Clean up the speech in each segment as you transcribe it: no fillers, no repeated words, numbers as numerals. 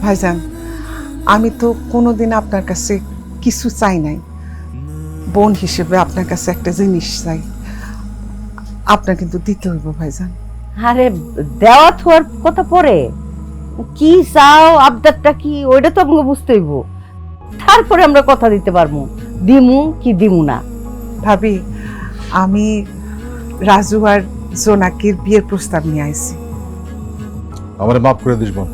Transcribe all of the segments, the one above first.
ভাইজান, আমি তো কোনোদিন আপনার কাছে কিছু চাই নাই। বোন হিসেবে আপনার কাছে একটা জিনিস চাই, আপনার কিন্তু দিতে হইব ভাইজান। আরে দেওয়া থোয়ার কথা পরে, কি চাও আবদারটা কি ওইটা তো আমাকে বুঝতে হইব, তারপরে আমরা কথা দিতে পারবো দিমু কি দিমু না। ভাবি, আমি রাজু আর জোনাকির বিয়ের প্রস্তাব নিয়ে আইছি। আমারে মাফ করে দিস বোন,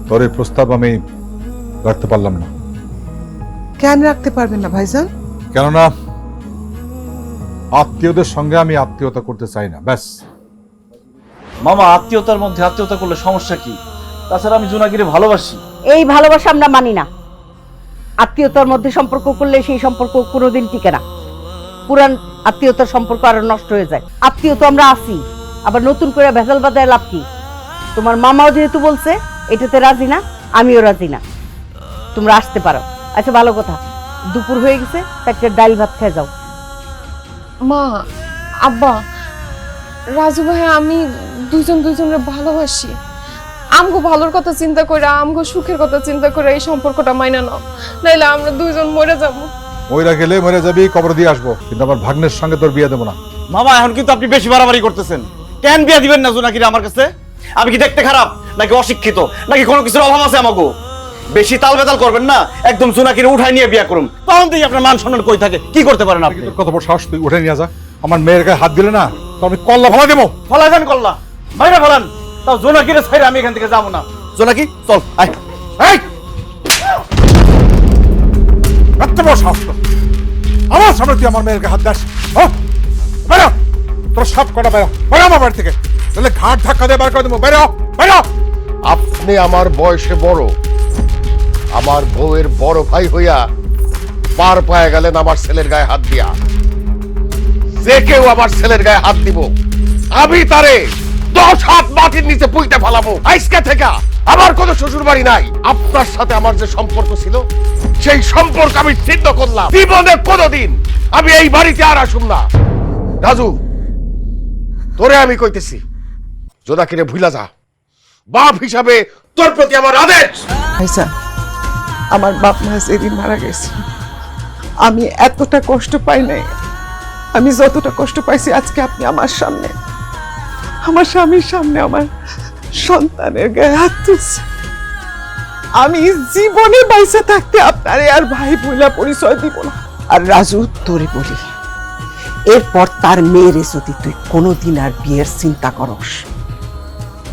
তোর এই প্রস্তাব আমি রাখতে পারলাম না। কেন রাখতে পারবেন না ভাইজান? কেননা আত্মীয়দের সঙ্গে আমি আত্মীয়তা করতে চাই না, ব্যাস। মামা, আত্মীয়তার মধ্যে আত্মীয়তা করলে সমস্যা কি? তাছাড়া আমি জোনাকিরে ভালোবাসি। এই ভালোবাসা আমরা মানি না। আত্মীয়তার মধ্যে সম্পর্ক করলে সেই সম্পর্ক কোনোদিন টিকে না। পুরান আত্মীয়তার সম্পর্ক আরো নষ্ট হয়ে যায়। আত্মীয়তা আমরা আছি, আবার নতুন করে ভেজাল বাজায় লাভ কি? তোমার মামাও যেহেতু বলছে এটাতে রাজি না, আমিও রাজি না। তোমরা আসতে পারো। আচ্ছা ভালো কথা, দুপুর হয়ে গেছে, একটা ডাল ভাত খেয়ে যাও। মা, আব্বা, রাজু ভাই আমি দুজনের ভালোবাসি। আমগো ভালোর কথা চিন্তা করে, আমগো সুখের কথা চিন্তা করে এই সম্পর্কটা মাইনা নাও, নাইলে আমরা দুইজন মরে যাবো। মইরা গেলে মরে যাবি, কবর দিয়ে আসবো, কিন্তু আমার ভাগ্নের সঙ্গে তোর বিয়ে দেবো না। মামা, এখন কিন্তু আপনি বেশি বাড়াবাড়ি করতেছেন। কেন বিয়ে দিবেন না জোনাকিরে আমার কাছে? আমি কি দেখতে খারাপ, নাকি অশিক্ষিত, নাকি কোনো কিছুর অভাব আছে আমাকে? বেশি তাল বেতাল করবেন না, একদম জোনাকিরে উঠাই নিয়ে বিয়ে করুন। তখন থেকে আপনার মান সম্মান কই থাকে? কি করতে পারেন আপনি? কত বড় সাহস, তুই উঠে নিয়ে যা। আমার মেয়ের গায়ে হাত দিলে না তো আমি কল্লা ফলা দেবো। ফলাই দেন কল্লা, বাইরে ফলান, তাও জোনাকিরে ছাইরে আমি এখান থেকে যাবো না। জোনাকি চল, আয়। এই এত বড় সাহস তোর! আমার সামনে তুই আমার মেয়ের গায়ে হাত দাস? বেরো, তোর সব কটা বেরো, বেরো আমার বাড়ি থেকে, তাহলে ঘাট ধাক্কা দিয়ে বার করে দেবো। বেরো বেরো। আপনি আমার বয়সে বড়, আমার বউয়ের বড় ভাই হইয়া পার পায়ে গেলেন আমার ছেলের গায়ে হাত দিয়া। যে কেউ আমার ছেলের গায়ে হাত দিব, আমি তারে 10 হাত মাটির নিচে পুঁতে ফেলাবো। আজকে থেকে আমার কোনো শ্বশুর বাড়ি নাই। আপনার সাথে আমার যে সম্পর্ক ছিল, সেই সম্পর্ক আমি ছিন্ন করলাম। জীবনে কোনোদিন আমি এই বাড়িতে আর আসুম না। রাজু, তোরে আমি কইতেছি, জোনাকিরে ভুলা যা। বাপ হিসাবে তোর প্রতি আমার আদেশ। ভাইজান, আমার বাপ মা যেদিন মারা গেছে আমি এতটা কষ্ট পাই নাই। আমি যতটা কষ্ট পাইছি আজকে আপনি আমার সামনে, আমার স্বামীর সামনে আমার সন্তানের গায়ে হাত তুলছে। আমি জীবনে বাইসে থাকতে আপনারে আর ভাই বইলা পরিচয় দিব না। আর রাজু, তোরে বলি, এরপর তার মেয়েরে যদি তুই কোনোদিন আর বিয়ের চিন্তা করস,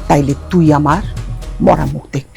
তাইলে তুই আমার মরা মুখ দেখবি।